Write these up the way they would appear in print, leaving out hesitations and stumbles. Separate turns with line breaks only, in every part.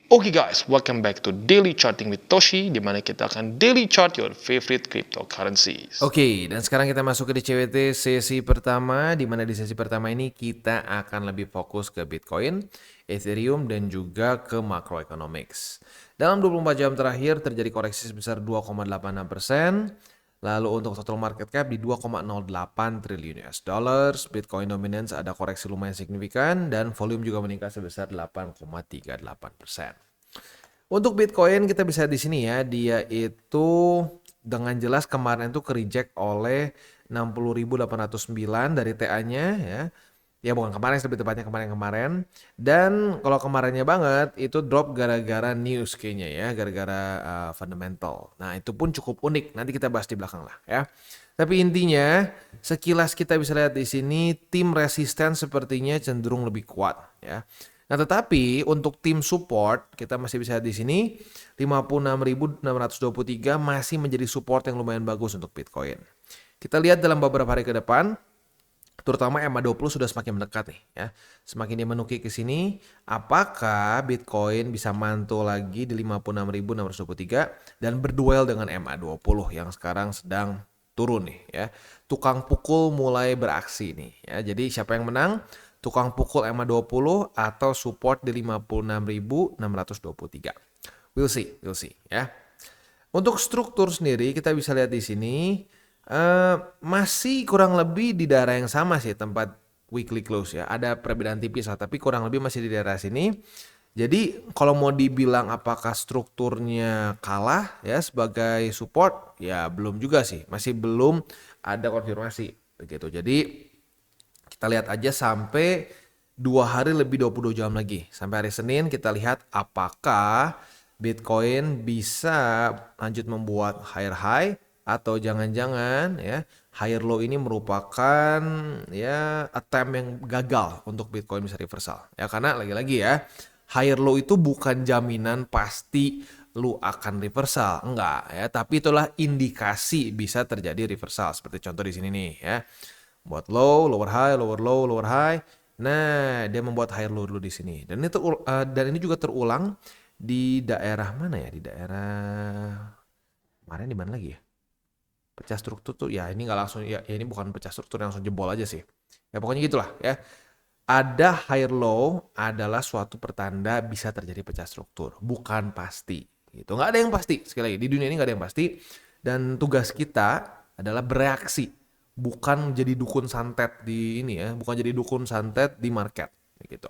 Oke guys, welcome back to Daily Charting with Toshi, di mana kita akan daily chart your favorite cryptocurrencies.
Oke, dan sekarang kita masuk ke DCWT sesi pertama, di mana di sesi pertama ini kita akan lebih fokus ke Bitcoin, Ethereum, dan juga ke macroeconomics. Dalam 24 jam terakhir terjadi koreksi sebesar 2,86%, lalu untuk total market cap di 2,08 triliun US dollars, Bitcoin dominance ada koreksi lumayan signifikan, dan volume juga meningkat sebesar 8,38%. Untuk Bitcoin kita bisa di sini ya, dia itu dengan jelas kemarin itu ke-reject oleh 60.809 dari TA-nya ya. Ya bukan kemarin, lebih tepatnya kemarin-kemarin. Dan kalau kemarinnya banget itu drop gara-gara news kayaknya ya, gara-gara fundamental. Nah, itu pun cukup unik. Nanti kita bahas di belakang lah ya. Tapi intinya sekilas kita bisa lihat di sini tim resisten sepertinya cenderung lebih kuat ya. Nah, tetapi untuk tim support kita masih bisa lihat di sini 56.623 masih menjadi support yang lumayan bagus untuk Bitcoin. Kita lihat dalam beberapa hari ke depan, terutama EMA20 sudah semakin mendekat nih ya. Semakin dia menukik ke sini, apakah Bitcoin bisa mantul lagi di 56.623 dan berduel dengan EMA20 yang sekarang sedang turun nih ya. Tukang pukul mulai beraksi nih ya. Jadi siapa yang menang? Tukang pukul EMA20 atau support di 56.623. We'll see ya. Untuk struktur sendiri kita bisa lihat di sini masih kurang lebih di daerah yang sama sih tempat weekly close ya. Ada perbedaan tipis lah, tapi kurang lebih masih di daerah sini. Jadi kalau mau dibilang apakah strukturnya kalah ya sebagai support, ya belum juga sih. Masih belum ada konfirmasi begitu. Jadi kita lihat aja sampai 2 hari lebih 22 jam lagi. Sampai hari Senin kita lihat apakah Bitcoin bisa lanjut membuat higher high atau jangan-jangan ya higher low ini merupakan ya attempt yang gagal untuk Bitcoin bisa reversal. Ya karena lagi-lagi ya higher low itu bukan jaminan pasti lu akan reversal, enggak ya, tapi itulah indikasi bisa terjadi reversal seperti contoh di sini nih ya. Buat low, lower high, lower low, lower high. Nah, dia membuat higher low dulu di sini. Dan ini juga terulang di daerah mana ya? Di daerah kemarin di mana lagi ya? Pecah struktur tuh ya ini nggak langsung ya, ini bukan pecah struktur yang langsung jebol aja sih. Ya pokoknya gitulah ya. Ada higher low adalah suatu pertanda bisa terjadi pecah struktur, bukan pasti. Gitu. Nggak ada yang pasti. Sekali lagi di dunia ini nggak ada yang pasti. Dan tugas kita adalah bereaksi, bukan jadi dukun santet di ini ya, bukan jadi dukun santet di market gitu.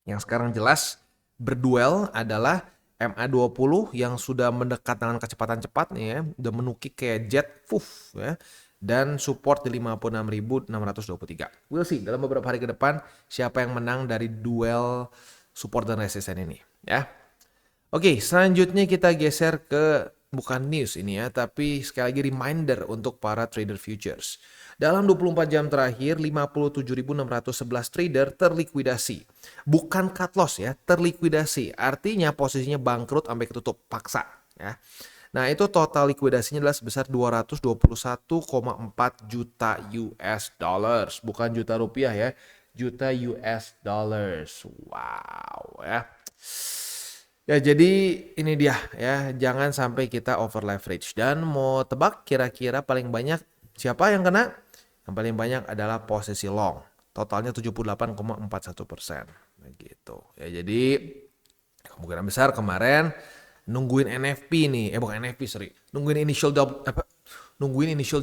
Yang sekarang jelas berduel adalah MA20 yang sudah mendekat dengan kecepatan cepat nih ya, udah menukik kayak jet, ya. Dan support di 56.623. We'll see dalam beberapa hari ke depan siapa yang menang dari duel support dan resisten ini ya. Oke, selanjutnya kita geser ke bukan news ini ya, tapi sekali lagi reminder untuk para trader futures. Dalam 24 jam terakhir, 57.611 trader terlikuidasi. Bukan cut loss ya, terlikuidasi. Artinya posisinya bangkrut sampai ketutup, paksa ya. Nah, itu total likuidasinya adalah sebesar 221,4 juta US dollars. Bukan juta rupiah ya, juta US dollars. Wow ya. Ya jadi ini dia ya, jangan sampai kita over leverage. Dan mau tebak kira-kira paling banyak siapa yang kena? Yang paling banyak adalah posisi long. Totalnya 78,41%. Begitu. Ya jadi kemungkinan besar kemarin nungguin NFP nih. Bukan NFP, sorry. Nungguin initial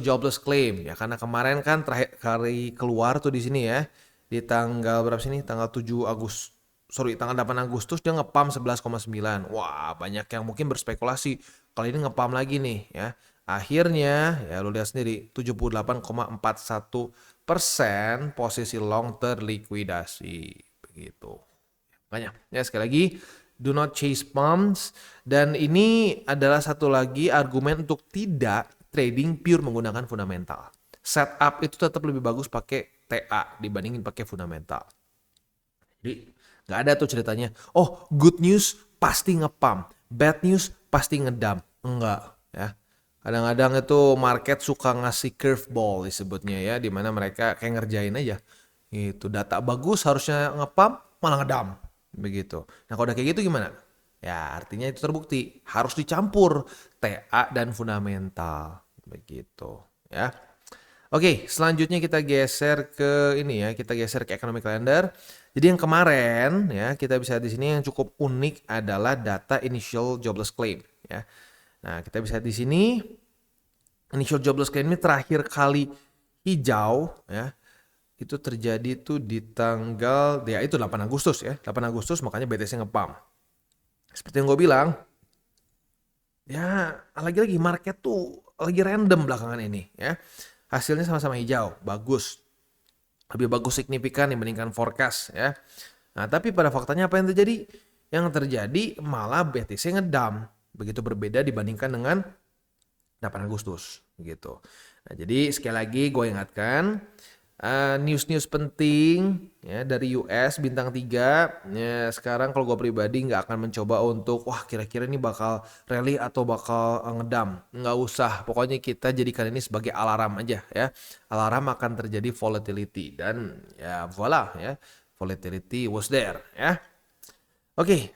jobless claim ya, karena kemarin kan terakhir kali keluar tuh di sini ya. Di tanggal berapa sini? Tanggal 7 Agustus. Sorry, tanggal 8 Agustus dia ngepam 11,9. Wah, banyak yang mungkin berspekulasi. Kali ini ngepam lagi nih ya. Akhirnya ya lu lihat sendiri 78,41% posisi long terlikuidasi. Begitu. Banyak. Ya sekali lagi, do not chase pumps. Dan ini adalah satu lagi argumen untuk tidak trading pure menggunakan fundamental. Setup itu tetap lebih bagus pakai TA dibandingin pakai fundamental. Jadi nggak ada tuh ceritanya, oh good news pasti ngepump, bad news pasti ngedump. Enggak ya. Kadang-kadang itu market suka ngasih curveball disebutnya ya, dimana mereka kayak ngerjain aja. Itu data bagus harusnya ngepump malah ngedump begitu. Nah kalau udah kayak gitu gimana? Ya, artinya itu terbukti. Harus dicampur TA dan fundamental. Begitu, ya. Oke, selanjutnya kita geser ke ini ya, kita geser ke economic calendar. Jadi yang kemarin ya, kita bisa di sini yang cukup unik adalah data initial jobless claim ya. Nah, kita bisa di sini initial jobless claim ini terakhir kali hijau ya. Itu terjadi tuh di tanggal ya itu 8 Agustus ya. 8 Agustus makanya BTC ngepump. Seperti yang gue bilang, ya lagi-lagi market tuh lagi random belakangan ini ya. Hasilnya sama-sama hijau, bagus. Lebih bagus signifikan dibandingkan forecast ya. Nah, tapi pada faktanya apa yang terjadi? Yang terjadi malah BTC ngedump. Begitu berbeda dibandingkan dengan 8 Agustus gitu. Nah, jadi sekali lagi gue ingatkan news-news penting ya dari US bintang 3 ya, sekarang kalau gue pribadi nggak akan mencoba untuk wah kira-kira ini bakal rally atau bakal ngedam, nggak usah, pokoknya kita jadikan ini sebagai alarm aja ya, alarm akan terjadi volatility dan ya voila ya, volatility was there ya. Oke,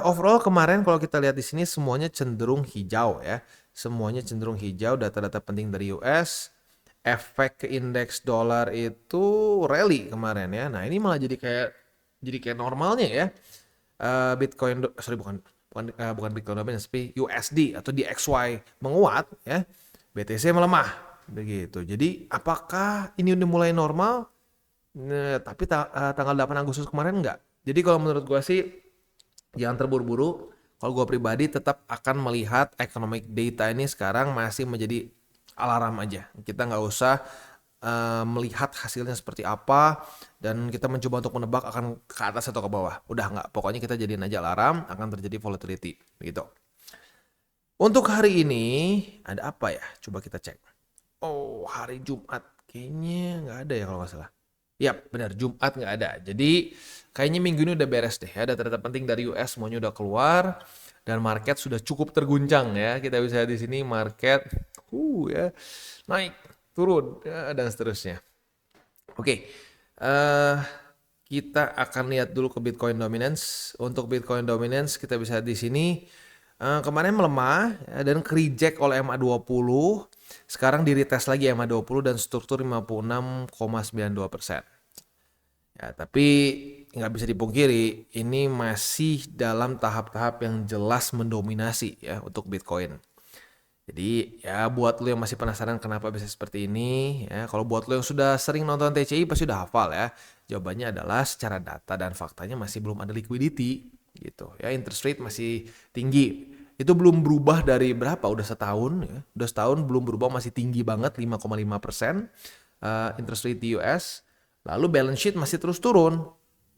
overall kemarin kalau kita lihat di sini semuanya cenderung hijau ya, semuanya cenderung hijau, data-data penting dari US. Efek ke indeks dolar itu rally kemarin ya. Nah ini malah jadi kayak normalnya ya. Bitcoin, sorry bukan Bitcoin dominance, tapi USD atau DXY menguat ya. BTC melemah begitu. Jadi apakah ini udah mulai normal? Nah, tapi tanggal 8 Agustus kemarin enggak. Jadi kalau menurut gua sih jangan terburu-buru. Kalau gua pribadi tetap akan melihat economic data ini sekarang masih menjadi alarm aja. Kita nggak usah melihat hasilnya seperti apa dan kita mencoba untuk menebak akan ke atas atau ke bawah. Udah nggak, pokoknya kita jadiin aja alarm akan terjadi volatility gitu. Untuk hari ini ada apa ya? Coba kita cek. Oh, hari Jumat kayaknya nggak ada ya kalau nggak salah. Yap, benar, Jumat nggak ada. Jadi kayaknya minggu ini udah beres deh ya. Data-data penting dari US semuanya udah keluar dan market sudah cukup terguncang ya. Kita bisa di sini market ya naik, turun ya, dan seterusnya. Oke. Kita akan lihat dulu ke Bitcoin dominance. Untuk Bitcoin dominance kita bisa di sini kemarin melemah ya, dan ke-reject oleh MA20. Sekarang di-retest lagi MA20 dan struktur 56,92%. Ya, tapi nggak bisa dipungkiri ini masih dalam tahap-tahap yang jelas mendominasi ya untuk Bitcoin. Jadi ya buat lo yang masih penasaran kenapa bisa seperti ini ya, kalau buat lo yang sudah sering nonton TCI pasti udah hafal ya. Jawabannya adalah secara data dan faktanya masih belum ada liquidity gitu ya, interest rate masih tinggi. Itu belum berubah dari berapa? Udah setahun ya. Udah setahun belum berubah, masih tinggi banget 5,5% interest rate di US. Lalu balance sheet masih terus turun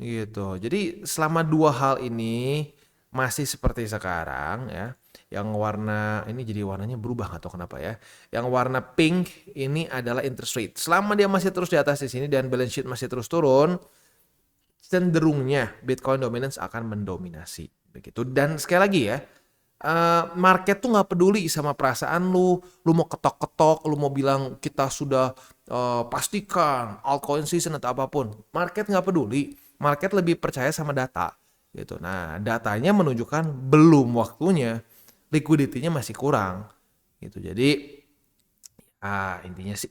gitu. Jadi selama dua hal ini masih seperti sekarang ya. Yang warna ini jadi warnanya berubah nggak tahu kenapa ya. Yang warna pink ini adalah interest rate. Selama dia masih terus di atas di sini dan balance sheet masih terus turun, cenderungnya Bitcoin dominance akan mendominasi begitu. Dan sekali lagi ya, market tuh nggak peduli sama perasaan lu mau ketok-ketok, lu mau bilang kita sudah pastikan altcoin season atau apapun. Market nggak peduli, market lebih percaya sama data gitu. Nah datanya menunjukkan belum waktunya, liquidity-nya masih kurang gitu. Jadi intinya sih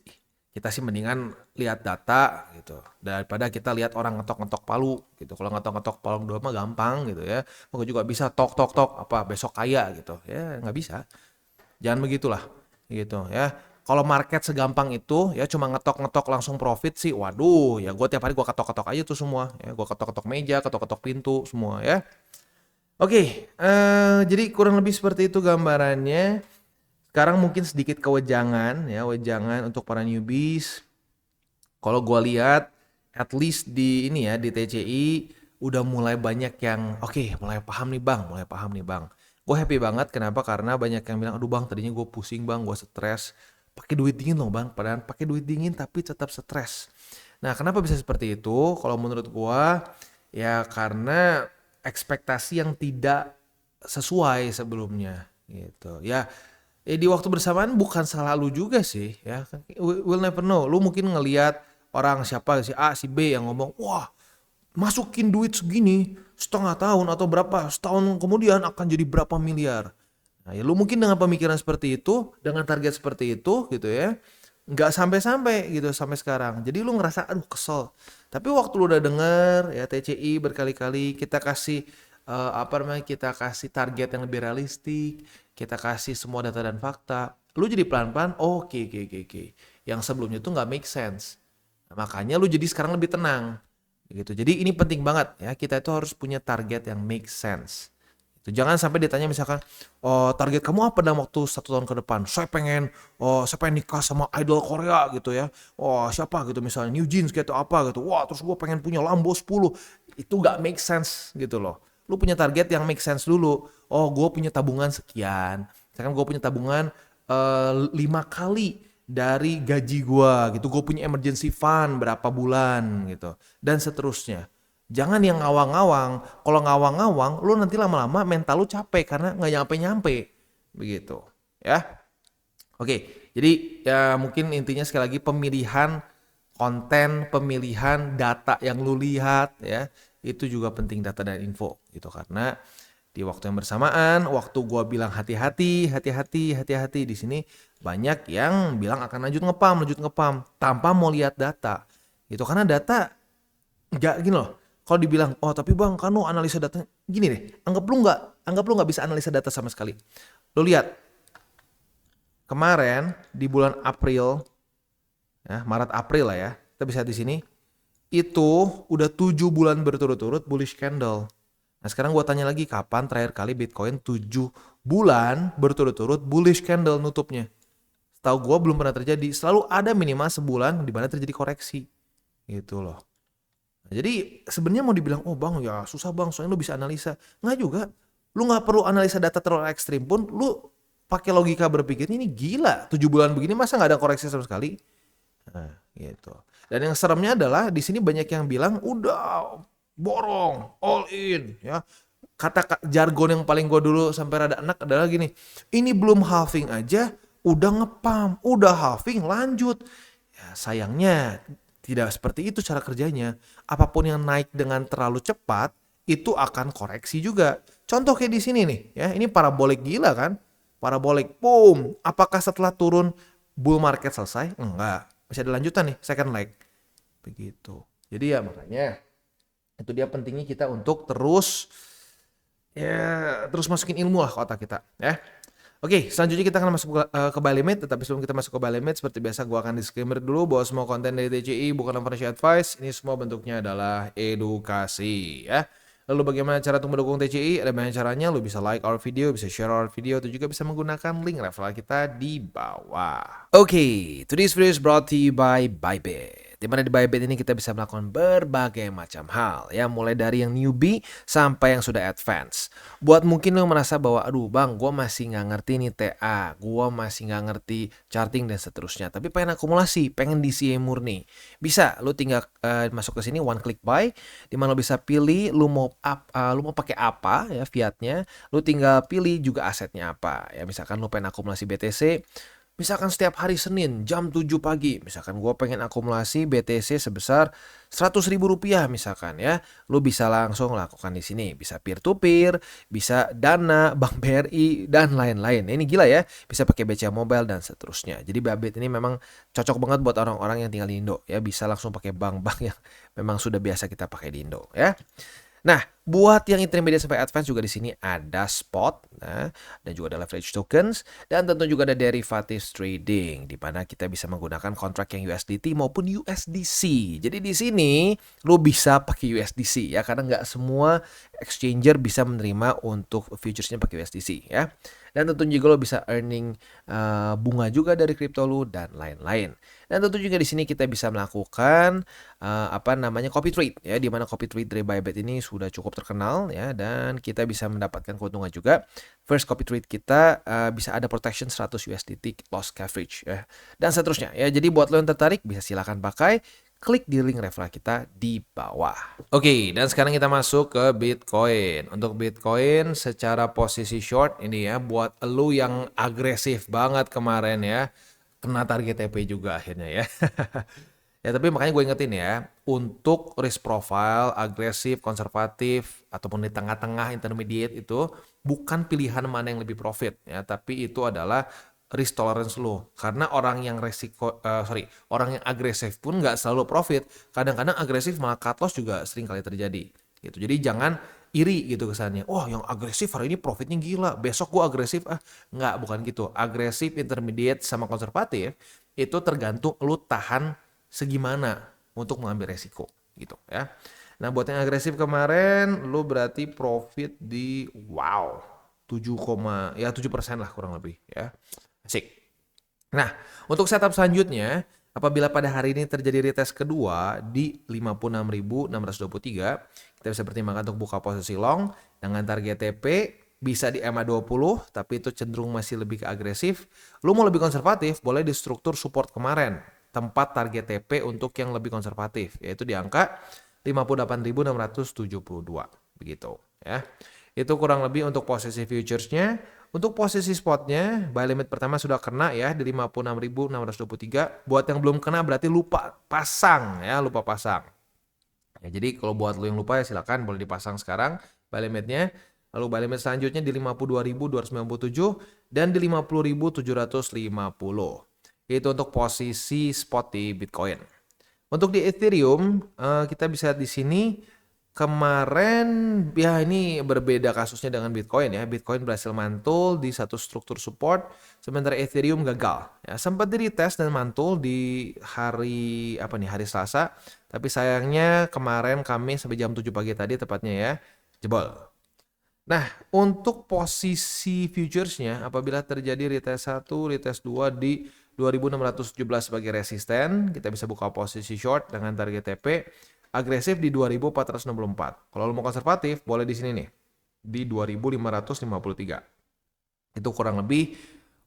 kita sih mendingan lihat data gitu daripada kita lihat orang ngetok-ngetok palu gitu. Kalau ngetok-ngetok palu doang mah gampang gitu ya. Mungkin juga bisa tok apa besok kaya gitu. Ya nggak bisa. Jangan begitulah gitu ya. Kalau market segampang itu ya cuma ngetok-ngetok langsung profit sih. Waduh, ya gue tiap hari gue ketok-ketok aja tuh semua. Ya gue ketok-ketok meja, ketok-ketok pintu semua ya. Oke, jadi kurang lebih seperti itu gambarannya. Sekarang mungkin sedikit kewejangan ya, wejangan untuk para newbies. Kalau gue lihat, at least di ini ya, di TCI udah mulai banyak yang mulai paham nih bang. Gue happy banget, kenapa? Karena banyak yang bilang, aduh bang tadinya gue pusing bang, gue stres. Pakai duit dingin loh bang, padahal pakai duit dingin tapi tetap stres. Nah kenapa bisa seperti itu? Kalau menurut gue, ya karena ekspektasi yang tidak sesuai sebelumnya gitu ya. Di waktu bersamaan bukan salah lu juga sih ya. We'll never know. Lu mungkin ngelihat orang siapa si A si B yang ngomong wah masukin duit segini setengah tahun atau berapa setahun kemudian akan jadi berapa miliar. Nah, ya lu mungkin dengan pemikiran seperti itu, dengan target seperti itu gitu ya, nggak sampai-sampai gitu sampai sekarang. Jadi lu ngerasa aduh kesel. Tapi waktu lu udah denger ya TCI berkali-kali kita kasih kita kasih target yang lebih realistik, kita kasih semua data dan fakta. Lu jadi pelan-pelan, oke. Yang sebelumnya tuh nggak make sense. Nah, makanya lu jadi sekarang lebih tenang gitu. Jadi ini penting banget ya, kita itu harus punya target yang make sense. Itu jangan sampai ditanya misalkan, oh target kamu apa dalam waktu 1 tahun ke depan? Saya pengen nikah sama idol Korea gitu ya. Oh siapa gitu misalnya New Jeans gitu apa gitu. Wah terus gue pengen punya Lambo 10. Itu gak make sense gitu loh. Lu punya target yang make sense dulu. Oh gue punya tabungan sekian. Misalkan gue punya tabungan 5 kali dari gaji gua gitu, gue punya emergency fund berapa bulan gitu, dan seterusnya. Jangan yang ngawang-ngawang. Kalau ngawang-ngawang, lu nanti lama-lama mental lu capek karena nggak nyampe-nyampe, begitu. Ya, oke. Jadi ya mungkin intinya sekali lagi pemilihan konten, pemilihan data yang lu lihat ya, itu juga penting data dan info gitu karena di waktu yang bersamaan, waktu gua bilang hati-hati di sini banyak yang bilang akan lanjut ngepam tanpa mau lihat data. Gitu karena data nggak gini loh. Kalau dibilang, "Oh, tapi Bang, kan lu analisa data." Gini deh, anggap lu nggak bisa analisa data sama sekali. Lu lihat kemarin di bulan April ya, Maret April lah ya. Kita bisa lihat di sini itu udah 7 bulan berturut-turut bullish candle. Nah sekarang gue tanya lagi kapan terakhir kali Bitcoin 7 bulan berturut-turut bullish candle nutupnya. Setahu gue belum pernah terjadi. Selalu ada minimal sebulan di mana terjadi koreksi. Gitu loh. Nah, jadi sebenarnya mau dibilang, oh bang ya susah bang soalnya lu bisa analisa. Nggak juga. Lu nggak perlu analisa data terlalu ekstrim pun. Lu pakai logika berpikir ini gila. 7 bulan begini masa nggak ada koreksi sama sekali. Nah gitu. Dan yang seremnya adalah di sini banyak yang bilang udah borong, all in ya. Kata jargon yang paling gue dulu sampai rada enak adalah gini, ini belum halving aja udah ngepam, udah halving lanjut. Ya, sayangnya tidak seperti itu cara kerjanya. Apapun yang naik dengan terlalu cepat itu akan koreksi juga. Contoh kayak di sini nih ya, ini parabolik gila kan? Parabolik, boom. Apakah setelah turun bull market selesai? Enggak. Masih ada lanjutan nih, second leg. Begitu. Jadi ya makanya itu dia pentingnya kita untuk terus masukin ilmu lah ke otak kita ya. Oke, selanjutnya kita akan masuk ke buy limit. Tetapi sebelum kita masuk ke buy limit, seperti biasa gue akan disclaimer dulu bahwa semua konten dari TCI bukan financial advice. Ini semua bentuknya adalah edukasi ya. Lalu bagaimana cara untuk mendukung TCI? Ada banyak caranya. Lu bisa like our video, bisa share our video, atau juga bisa menggunakan link referral kita di bawah. Oke, today's video is brought to you by Bybit. Dimana di Bybit ini kita bisa melakukan berbagai macam hal ya, mulai dari yang newbie sampai yang sudah advance. Buat mungkin lo merasa bahwa aduh bang gue masih nggak ngerti nih TA, gue masih nggak ngerti charting dan seterusnya, tapi pengen akumulasi, pengen DCA murni, bisa lo tinggal masuk ke sini one click buy, dimana lo bisa pilih lo mau pakai apa ya fiatnya, lo tinggal pilih juga asetnya apa ya, misalkan lo pengen akumulasi BTC. Misalkan setiap hari Senin jam 7 pagi, misalkan gue pengen akumulasi BTC sebesar Rp100.000 misalkan ya, lu bisa langsung lakukan di sini, bisa peer to peer, bisa Dana, Bank BRI dan lain-lain. Ini gila ya, bisa pakai BCA Mobile dan seterusnya. Jadi Bybit ini memang cocok banget buat orang-orang yang tinggal di Indo ya, bisa langsung pakai bank-bank yang memang sudah biasa kita pakai di Indo ya. Nah, buat yang intermediate sampai advance juga di sini ada spot, nah, dan juga ada leverage tokens, dan tentu juga ada derivatives trading, di mana kita bisa menggunakan kontrak yang USDT maupun USDC. Jadi di sini lo bisa pakai USDC ya, karena nggak semua exchanger bisa menerima untuk futuresnya pakai USDC ya. Dan tentu juga lo bisa earning bunga juga dari kripto lo dan lain-lain. Dan tentu juga di sini kita bisa melakukan copy trade ya, di mana copy trade dari Bybit ini sudah cukup terkenal ya, dan kita bisa mendapatkan keuntungan juga. First copy trade kita bisa ada protection 100 USDT loss coverage ya, dan seterusnya ya. Jadi buat lo yang tertarik bisa silakan pakai, klik di link referral kita di bawah. Oke, dan sekarang kita masuk ke Bitcoin. Untuk Bitcoin secara posisi short ini ya, buat lo yang agresif banget kemarin ya, kena target TP juga akhirnya ya. Ya tapi makanya gue ingetin ya, untuk risk profile, agresif, konservatif, ataupun di tengah-tengah intermediate itu bukan pilihan mana yang lebih profit ya, tapi itu adalah risk tolerance lo. Karena orang yang orang yang agresif pun nggak selalu profit. Kadang-kadang agresif malah cut loss juga sering kali terjadi. Gitu. Jadi jangan iri gitu kesannya. Wah, yang agresif hari ini profitnya gila. Besok gue agresif nggak, bukan gitu. Agresif, intermediate sama konservatif itu tergantung lu tahan segimana untuk mengambil resiko gitu ya. Nah, buat yang agresif kemarin lu berarti profit di 7% lah kurang lebih ya. Asik. Nah, untuk setup selanjutnya, apabila pada hari ini terjadi retest kedua di 56.623, kita bisa pertimbangkan untuk buka posisi long dengan target TP bisa di MA20, tapi itu cenderung masih lebih ke agresif. Lu mau lebih konservatif, boleh di struktur support kemarin, tempat target TP untuk yang lebih konservatif, yaitu di angka 58.672, begitu ya. Itu kurang lebih untuk posisi futuresnya. Untuk posisi spotnya, buy limit pertama sudah kena ya di 56.623. Buat yang belum kena berarti lupa pasang ya, lupa pasang. Ya, jadi kalau buat lo yang lupa ya silakan boleh dipasang sekarang buy limitnya. Lalu buy limit selanjutnya di 52.297 dan di 50.750. Itu untuk posisi spot di Bitcoin. Untuk di Ethereum, kita bisa lihat di sini kemarin ya ini berbeda kasusnya dengan Bitcoin ya. Bitcoin berhasil mantul di satu struktur support, sementara Ethereum gagal. Ya, sempat di retest dan mantul di hari Selasa, tapi sayangnya kemarin Kamis sampai jam 7 pagi tadi tepatnya ya, jebol. Nah, untuk posisi futuresnya apabila terjadi retest 1, retest 2 di 2617 sebagai resisten, kita bisa buka posisi short dengan target TP agresif di 2464. Kalau lo mau konservatif, boleh di sini nih, di 2553. Itu kurang lebih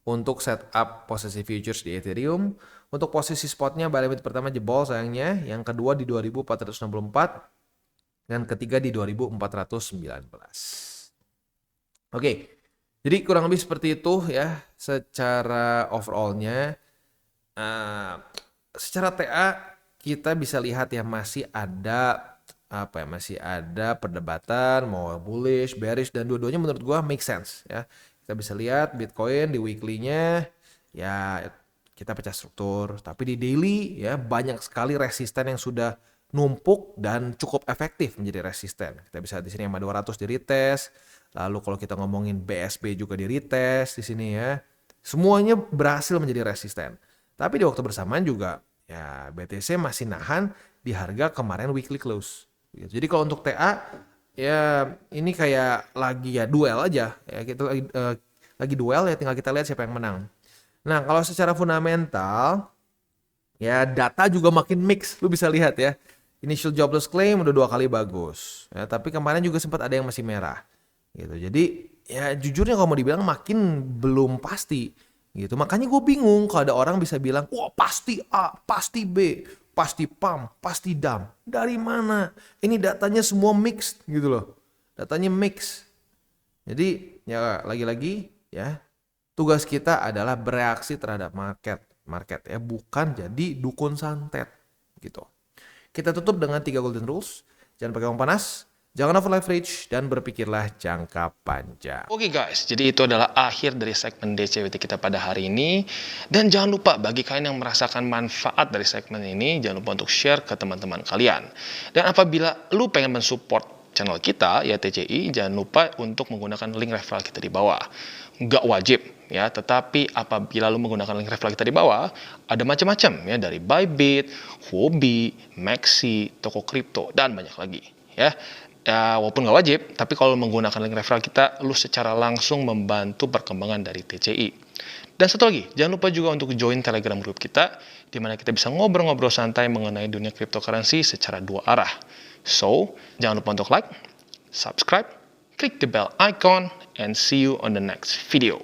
untuk setup posisi futures di Ethereum. Untuk posisi spotnya, buy limit pertama jebol sayangnya, yang kedua di 2464, dan ketiga di 2419. Oke. Jadi kurang lebih seperti itu ya secara overallnya. Secara TA kita bisa lihat ya masih ada perdebatan mau bullish, bearish, dan dua-duanya menurut gua make sense ya. Kita bisa lihat Bitcoin di weekly-nya ya kita pecah struktur, tapi di daily ya banyak sekali resisten yang sudah numpuk dan cukup efektif menjadi resisten. Kita bisa di sini MA 200 di retest. Lalu kalau kita ngomongin BSB juga di retest di sini ya. Semuanya berhasil menjadi resisten. Tapi di waktu bersamaan juga ya BTC masih nahan di harga kemarin weekly close. Jadi kalau untuk TA ya ini kayak lagi ya duel aja ya, kita lagi duel ya, tinggal kita lihat siapa yang menang. Nah, kalau secara fundamental ya data juga makin mix, lu bisa lihat ya. Initial jobless claim udah 2 kali bagus ya, tapi kemarin juga sempat ada yang masih merah gitu. Jadi ya jujurnya kalau mau dibilang makin belum pasti gitu. Makanya gue bingung kalau ada orang bisa bilang wah pasti A, pasti B, pasti PAM, pasti DAM. Dari mana? Ini datanya semua mixed gitu loh. Datanya mix. Jadi ya lagi-lagi ya tugas kita adalah bereaksi terhadap market ya, bukan jadi dukun santet gitu. Kita tutup dengan 3 golden rules. Jangan pakai uang panas, jangan over leverage, dan berpikirlah jangka panjang.
Oke guys, jadi itu adalah akhir dari segmen DCWT kita pada hari ini. Dan jangan lupa bagi kalian yang merasakan manfaat dari segmen ini, jangan lupa untuk share ke teman-teman kalian. Dan apabila lu pengen mensupport channel kita, ya TCI, jangan lupa untuk menggunakan link referral kita di bawah. Nggak wajib ya, tetapi apabila lu menggunakan link referral kita di bawah, ada macam-macam ya, dari Bybit, Huobi, Maxi, toko kripto, dan banyak lagi ya. Ya, walaupun nggak wajib, tapi kalau menggunakan link referral kita, lu secara langsung membantu perkembangan dari TCI. Dan satu lagi, jangan lupa juga untuk join Telegram group kita, di mana kita bisa ngobrol-ngobrol santai mengenai dunia cryptocurrency secara 2 arah. So, jangan lupa untuk like, subscribe, click the bell icon, and see you on the next video.